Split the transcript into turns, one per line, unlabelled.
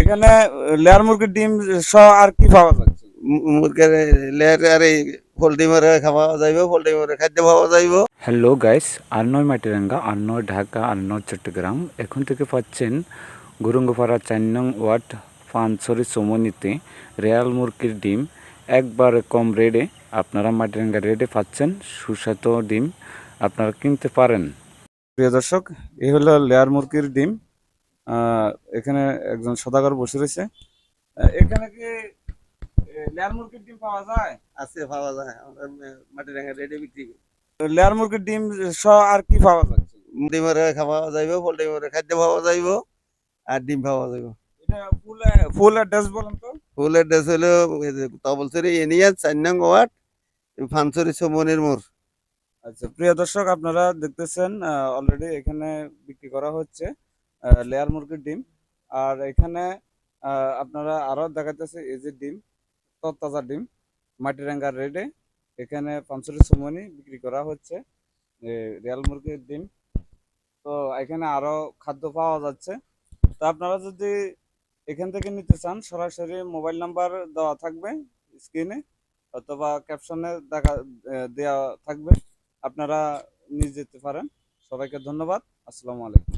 এখানে লেয়ার মুরগির ডিম সহ আর কি পাওয়া যাচ্ছে?
মুরগের লেয়ার আর এই পোল্ট্রি মারে খাওয়া যাইব, পোল্ট্রি মারে খাদ্য পাওয়া যাইব।
হ্যালো গাইস, আর্নয় মাটিরাঙ্গা, আর্নয় ঢাকা, আর্নয় চট্টগ্রাম। এখন থেকে পাচ্ছেন গুরুঙ্গপাড়া 4 নং ওয়ার্ড পানছড়ি চৌমনিতে রেয়াল মুরগির ডিম একবারে কম রেটে আপনারা মাটিরাঙ্গা রেটে পাচ্ছেন। সুস্বাদু ডিম আপনারা কিনতে পারেন।
প্রিয় দর্শক, এই হলো লেয়ার মুরগির ডিম। এখানে একজন সদাগর বসে রয়েছে। এখানে কি লেয়ার মুরগির ডিম পাওয়া যায়?
আছে, পাওয়া যায়। আমরা মাটির রাঙা রেডি বিক্রি করি।
লেয়ার মুরগির ডিম সহ আর কি পাওয়া যাচ্ছে?
মুরগি মারে খাওয়া যাইব, পোল্ট্রি মারে খাদ্য পাওয়া যাইব, আর ডিম পাওয়া যাইব।
এটা ফুল অ্যাড্রেস বলেন তো।
ফুল অ্যাড্রেস হলো তবলছড়ি এনিয়া 4 নং ওয়ার্ড, ফানছড়ি চৌমনির মোড়।
আচ্ছা, প্রিয় দর্শক, আপনারা দেখতেছেন অলরেডি এখানে বিক্রি করা হচ্ছে লেয়ার মুরগির ডিম। আর এখানে আপনারা আরো দেখাতেছে এই যে ডিম, তরতাজা ডিম, মাটিরাঙ্গার রেডে এখানে পাঁচশো সুমনি বিক্রি করা হচ্ছে রিয়াল মুরগির ডিম। তো এখানে আরো খাদ্য পাওয়া যাচ্ছে। তো আপনারা যদি এখান থেকে নিতে চান, সরাসরি মোবাইল নাম্বার দেওয়া থাকবে স্ক্রিনে, অথবা ক্যাপশনে দেওয়া থাকবে, আপনারা নিয়ে যেতে পারেন। সবাইকে ধন্যবাদ। আসসালামু আলাইকুম।